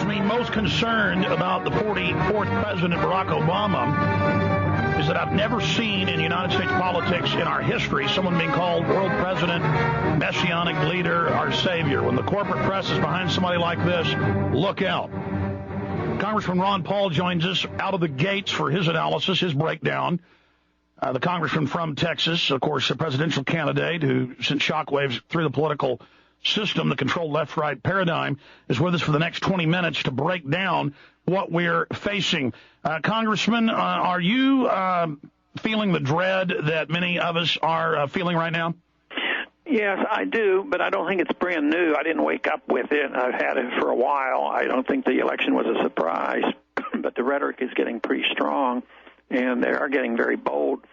me most concerned about the 44th President Barack Obama is that I've never seen in United States politics in our history someone being called world president, messianic leader, our savior. When the corporate press is behind somebody like this, look out. Congressman Ron Paul joins us out of the gates for his analysis, his breakdown. The congressman from Texas, of course, a presidential candidate who sent shockwaves through the political system, the controlled left-right paradigm, is with us for the next 20 minutes to break down what we're facing. Congressman, are you feeling the dread that many of us are feeling right now? Yes, I do, but I don't think it's brand new. I didn't wake up with it. I've had it for a while. I don't think the election was a surprise, but the rhetoric is getting pretty strong, and they are getting very bold.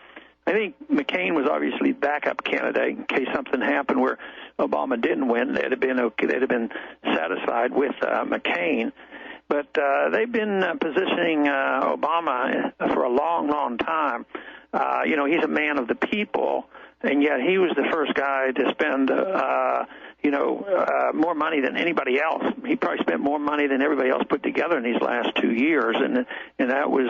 I think McCain was obviously backup candidate in case something happened where Obama didn't win. They'd have been okay. They'd have been satisfied with McCain. But they've been positioning Obama for a long, long time. He's a man of the people, and yet he was the first guy to spend, more money than anybody else. He probably spent more money than everybody else put together in these last 2 years, and that was,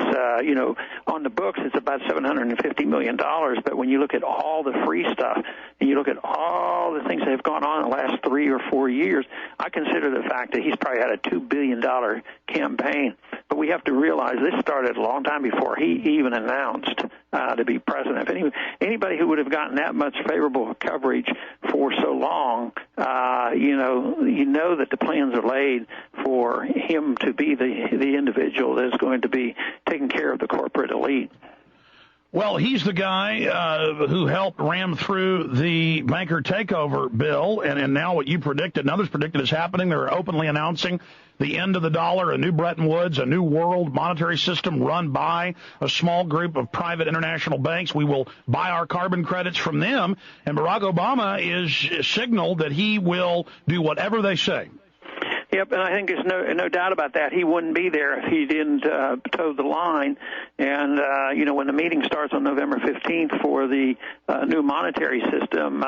on the books it's about $750 million. But when you look at all the free stuff and you look at all the things that have gone on in the last 3 or 4 years, I consider the fact that he's probably had a $2 billion campaign. But we have to realize this started a long time before he even announced to be president. If anybody who would have gotten that much favorable coverage for so long, you know that the plans are laid for him to be the individual that is going to be taking care of the corporate elite. Well, he's the guy who helped ram through the banker takeover bill, and now what you predicted and others predicted is happening. They're openly announcing the end of the dollar, a new Bretton Woods, a new world monetary system run by a small group of private international banks. We will buy our carbon credits from them, and Barack Obama is signaled that he will do whatever they say. Yep, and I think there's no doubt about that. He wouldn't be there if he didn't toe the line. And, when the meeting starts on November 15th for the new monetary system,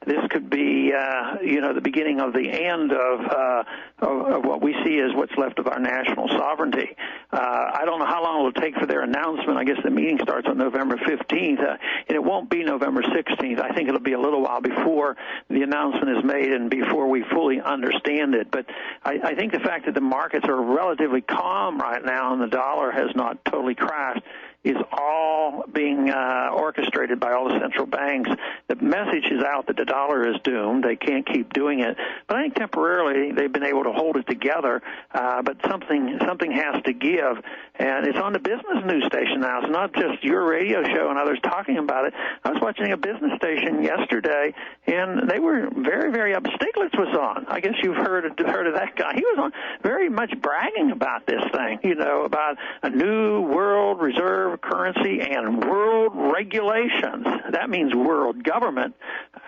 this could be, the beginning of the end of what we see as what's left of our national sovereignty. I don't know how long it will take for their announcement. I guess the meeting starts on November 15th, and it won't be November 16th. I think it'll be a little while before the announcement is made and before we fully understand it. But I think the fact that the markets are relatively calm right now and the dollar has not totally crashed is all being orchestrated by all the central banks. The message is out that the dollar is doomed. They can't keep doing it. But I think temporarily they've been able to hold it together, but something has to give. And it's on the business news station now. It's not just your radio show and others talking about it. I was watching a business station yesterday, and they were very, very up. Stiglitz was on. I guess you've heard of that guy. He was on very much bragging about this thing, about a new world reserve currency and world regulations. That means world government,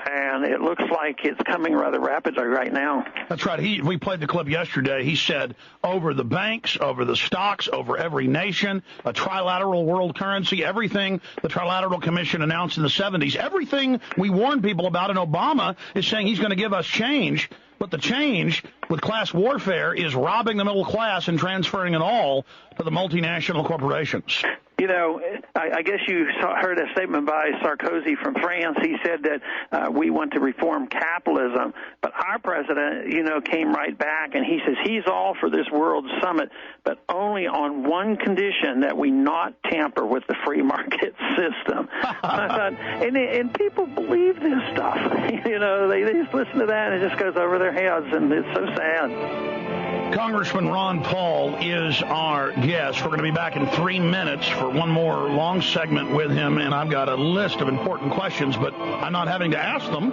and it looks like it's coming rather rapidly right now. That's right. We played the clip yesterday. He said over the banks, over the stocks, over every nation, a trilateral world currency, everything the Trilateral Commission announced in the 70s, everything we warned people about, and Obama is saying he's going to give us change. But the change with class warfare is robbing the middle class and transferring it all to the multinational corporations. I guess you heard a statement by Sarkozy from France. He said that we want to reform capitalism. But our president, came right back, and he says he's all for this world summit, but only on one condition, that we not tamper with the free market system. I thought, and people believe this stuff. They just listen to that, and it just goes over their heads, and it's so sad. Congressman Ron Paul is our guest. We're going to be back in 3 minutes for one more long segment with him, and I've got a list of important questions, but I'm not having to ask them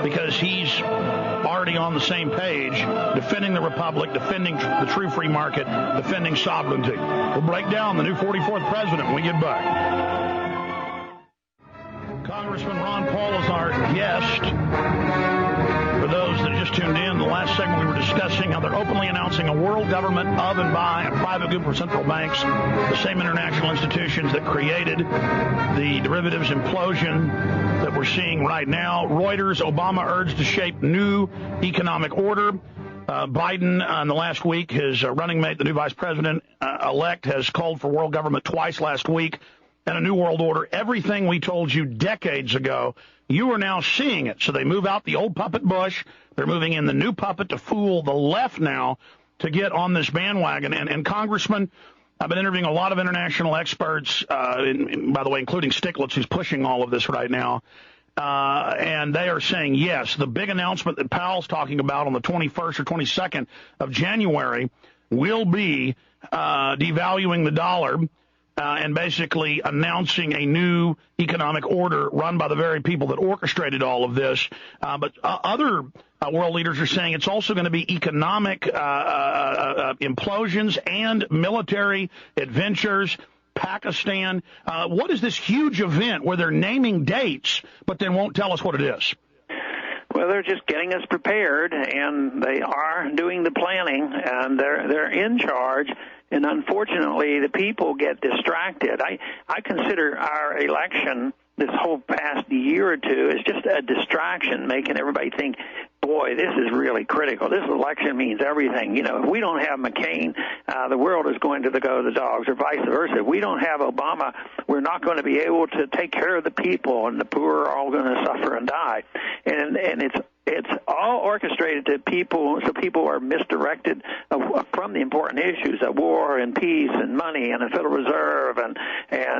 because he's already on the same page, defending the republic, defending the true free market, defending sovereignty. We'll break down the new 44th president when we get back. Congressman Ron Paul is our guest. For those that just tuned in, the last segment we were discussing how they're openly announcing a world government of and by a private group of central banks, the same international institutions that created the derivatives implosion that we're seeing right now. Reuters, Obama urged to shape new economic order. Biden, in the last week, his running mate, the new vice president-elect, has called for world government twice last week and a new world order. Everything we told you decades ago, you are now seeing it. So they move out the old puppet Bush. They're moving in the new puppet to fool the left now to get on this bandwagon. And Congressman, I've been interviewing a lot of international experts, by the way, including Stiglitz, who's pushing all of this right now. And they are saying, yes, the big announcement that Powell's talking about on the 21st or 22nd of January will be devaluing the dollar and basically announcing a new economic order run by the very people that orchestrated all of this. But other world leaders are saying it's also going to be economic implosions and military adventures. Pakistan. What is this huge event where they're naming dates but then won't tell us what it is? Well, they're just getting us prepared, and they are doing the planning, and they're in charge. And unfortunately, the people get distracted. I consider our election this whole past year or two is just a distraction, making everybody think, boy, this is really critical. This election means everything. You know, if we don't have McCain, the world is going to go to the dogs, or vice versa. If we don't have Obama, we're not going to be able to take care of the people, and the poor are all going to suffer and die. And it's all orchestrated to people, so people are misdirected from the important issues of war and peace and money and the Federal Reserve and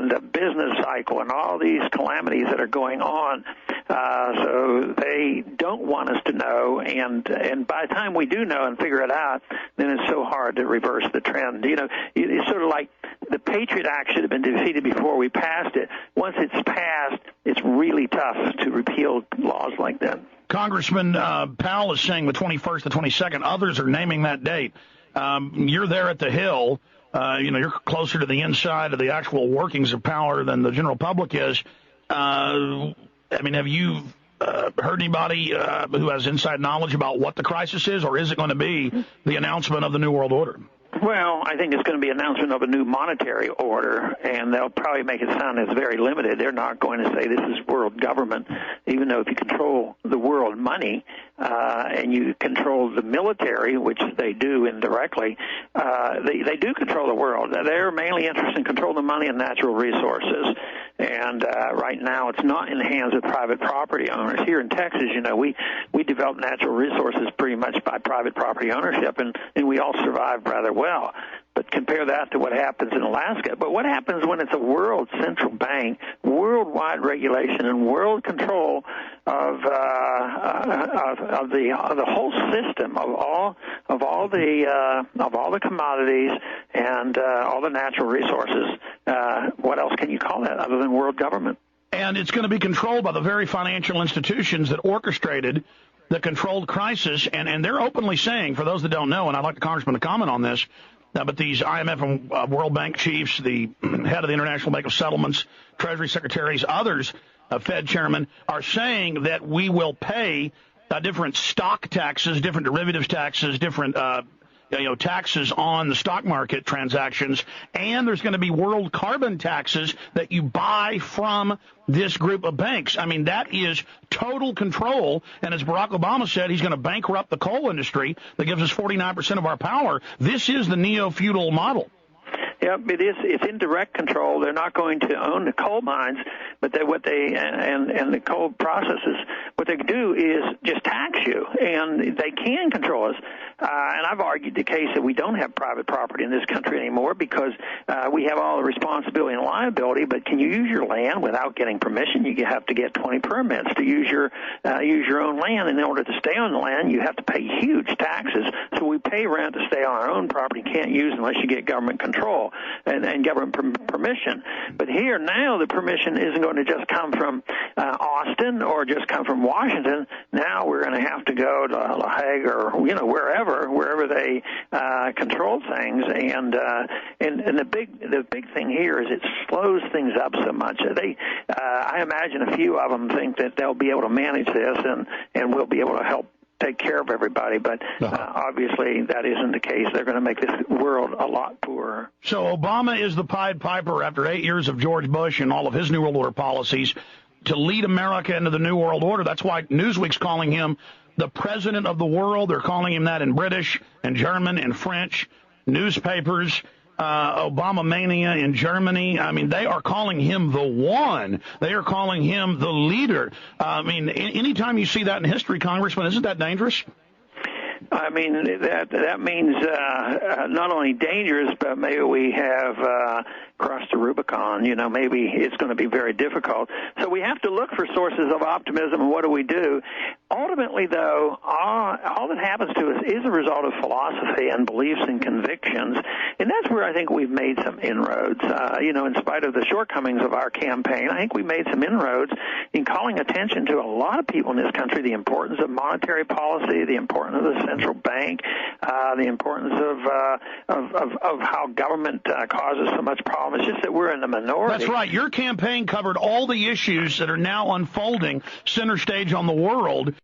the business cycle and all these calamities that are going on. So they don't want us to know, and by the time we do know and figure it out, then it's so hard to reverse the trend. You know, it's sort of like the Patriot Act should have been defeated before we passed it. Once it's passed, it's really tough to repeal laws like that. Congressman Powell is saying the 21st, the 22nd. Others are naming that date. You're there at the Hill. You're closer to the inside of the actual workings of power than the general public is. Have you heard anybody who has inside knowledge about what the crisis is, or is it going to be the announcement of the New World Order? Well, I think it's going to be an announcement of a new monetary order, and they'll probably make it sound as very limited. They're not going to say this is world government, even though if you control the world money and you control the military, which they do indirectly, they do control the world. They're mainly interested in controlling the money and natural resources. And right now it's not in the hands of private property owners. Here in Texas, we develop natural resources pretty much by private property ownership, and we all survive rather well. But compare that to what happens in Alaska. But what happens when it's a world central bank, worldwide regulation, and world control of the whole system of all the commodities and all the natural resources? What else can you call that other than world government? And it's going to be controlled by the very financial institutions that orchestrated the controlled crisis. And they're openly saying, for those that don't know, and I'd like the Congressman to comment on this, but these IMF and World Bank chiefs, the head of the International Bank of Settlements, Treasury secretaries, others, Fed chairmen, are saying that we will pay different stock taxes, different derivatives taxes, different taxes on the stock market transactions, and there's going to be world carbon taxes that you buy from this group of banks. I mean, that is total control, and as Barack Obama said, he's going to bankrupt the coal industry that gives us 49% of our power. This is the neo-feudal model. Yeah, it is. It's indirect control. They're not going to own the coal mines, but and the coal processes. What they do is just tax you, and they can control us. And I've argued the case that we don't have private property in this country anymore because we have all the responsibility and liability. But can you use your land without getting permission? You have to get 20 permits to use your own land. And in order to stay on the land, you have to pay huge taxes. So we pay rent to stay on our own property. Can't use unless you get government control and government permission. But here now the permission isn't going to just come from Austin or just come from Washington. Now we're going to have to go to La Hague or wherever they control things. And the big thing here is it slows things up so much. I imagine a few of them think that they'll be able to manage this and we'll be able to help take care of everybody, but obviously that isn't the case. They're going to make this world a lot poorer. So Obama is the Pied Piper after 8 years of George Bush and all of his New World Order policies to lead America into the New World Order. That's why Newsweek's calling him the president of the world. They're calling him that in British and German and French newspapers. Obama mania in Germany. I mean, they are calling him the one. They are calling him the leader. I mean, anytime you see that in history, Congressman, isn't that dangerous? I mean, that means not only dangerous, but maybe we have crossed the Rubicon. You know, maybe it's going to be very difficult. So we have to look for sources of optimism, and what do we do? Ultimately, though, all that happens to us is a result of philosophy and beliefs and convictions, and that's where I think we've made some inroads. You know, in spite of the shortcomings of our campaign, I think we made some inroads in calling attention to a lot of people in this country the importance of monetary policy, the importance of the central bank, the importance of how government causes so much problem. It's just that we're in the minority. That's right. Your campaign covered all the issues that are now unfolding center stage on the world.